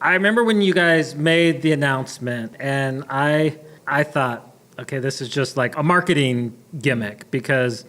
I remember when you guys made the announcement, and I thought, okay, this is just like a marketing gimmick because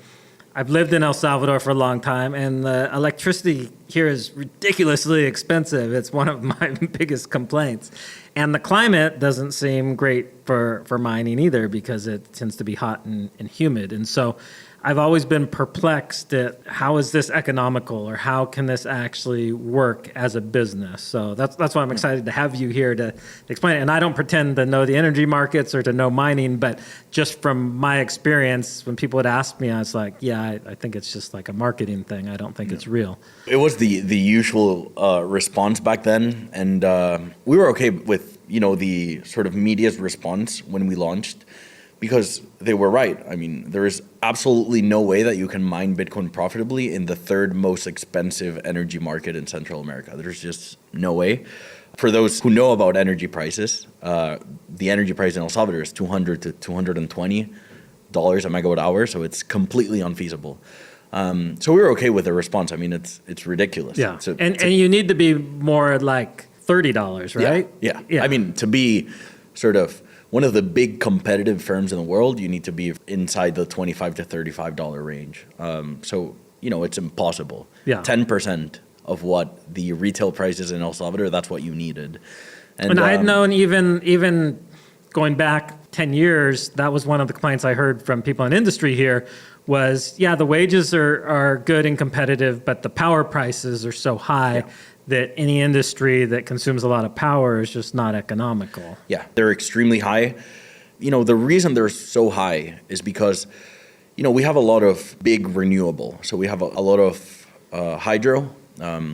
I've lived in El Salvador for a long time, and the electricity here is ridiculously expensive. It's one of my biggest complaints. And the climate doesn't seem great for mining either because it tends to be hot and humid. And so I've always been perplexed at how is this economical or how can this actually work as a business. So that's why I'm excited to have you here to explain it. And I don't pretend to know the energy markets or to know mining, but just from my experience, when people would ask me, I was like, yeah, I think it's just like a marketing thing. I don't think it's real. It was the usual response back then, and we were okay with the sort of media's response when we launched, because they were right. I mean, there is absolutely no way that you can mine Bitcoin profitably in the third most expensive energy market in Central America. There's just no way. For those who know about energy prices, the energy price in El Salvador is $200 to $220 a megawatt hour, so it's completely unfeasible. So we were okay with the response. I mean, it's ridiculous. Yeah, and you need to be more like $30, right? Yeah. I mean, to be sort of one of the big competitive firms in the world, you need to be inside the $25 to $35 range. So, it's impossible. Yeah. 10% of what the retail price is in El Salvador, that's what you needed. And I had known even going back 10 years, that was one of the complaints I heard from people in industry here was, the wages are good and competitive, but the power prices are so high that any industry that consumes a lot of power is just not economical. Yeah, they're extremely high. The reason they're so high is because, we have a lot of big renewable. So we have a lot of hydro,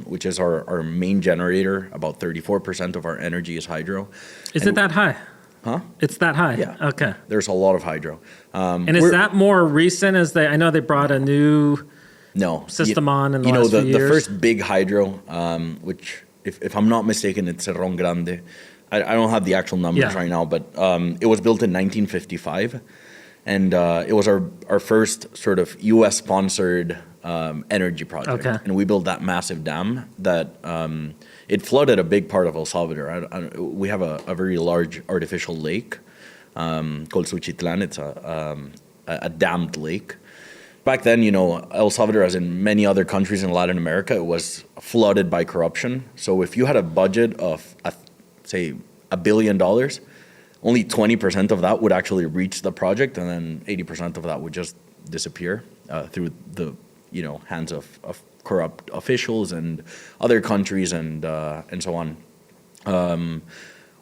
which is our main generator. About 34% of our energy is hydro. Is it that high? Huh? It's that high? Yeah. Okay. There's a lot of hydro. And is that more recent? I know they brought a new system on in the last few years. The first big hydro, which, if I'm not mistaken, it's Cerrón Grande. I don't have the actual numbers right now, but it was built in 1955. And it was our first sort of U.S.-sponsored energy project. Okay. And we built that massive dam that it flooded a big part of El Salvador. We have a very large artificial lake called Suchitlan. It's a dammed lake. Back then, El Salvador, as in many other countries in Latin America, it was flooded by corruption. So if you had a budget of, say, $1 billion, only 20% of that would actually reach the project, and then 80% of that would just disappear through the hands of corrupt officials and other countries and so on.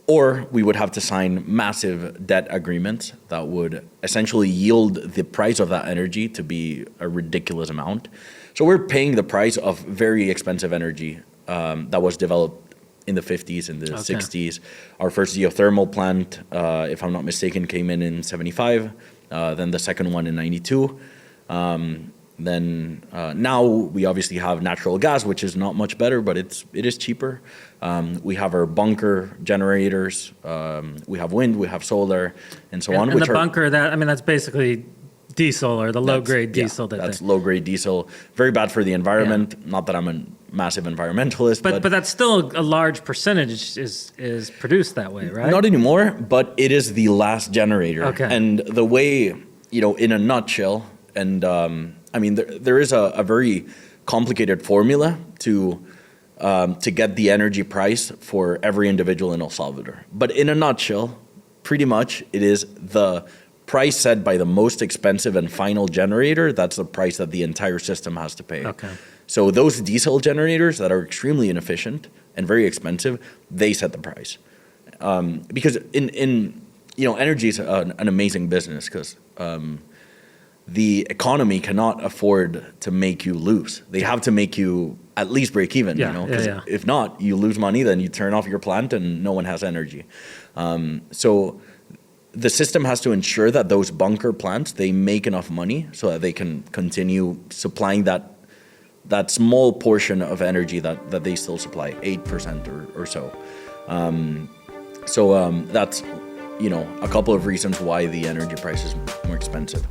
Or we would have to sign massive debt agreements that would essentially yield the price of that energy to be a ridiculous amount. So we're paying the price of very expensive energy that was developed in the 50s, in the 60s. Our first geothermal plant, if I'm not mistaken, came in 75, then the second one in 92. Then now we obviously have natural gas, which is not much better, but it is cheaper. We have our bunker generators. We have wind, we have solar, and so on. And the bunker, that's basically diesel or the low-grade diesel. That's low-grade diesel. Very bad for the environment. Yeah. Not that I'm a massive environmentalist. But that's still a large percentage is produced that way, right? Not anymore, but it is the last generator. Okay. And the way, in a nutshell, and there is a very complicated formula to get the energy price for every individual in El Salvador. But in a nutshell, pretty much it is the price set by the most expensive and final generator. That's the price that the entire system has to pay. Okay. So those diesel generators that are extremely inefficient and very expensive, they set the price. Because in energy is an amazing business because the economy cannot afford to make you lose. They have to make you at least break even, If not, you lose money, then you turn off your plant and no one has energy. So the system has to ensure that those bunker plants, they make enough money so that they can continue supplying that small portion of energy that they still supply, 8% or so. That's, a couple of reasons why the energy price is more expensive.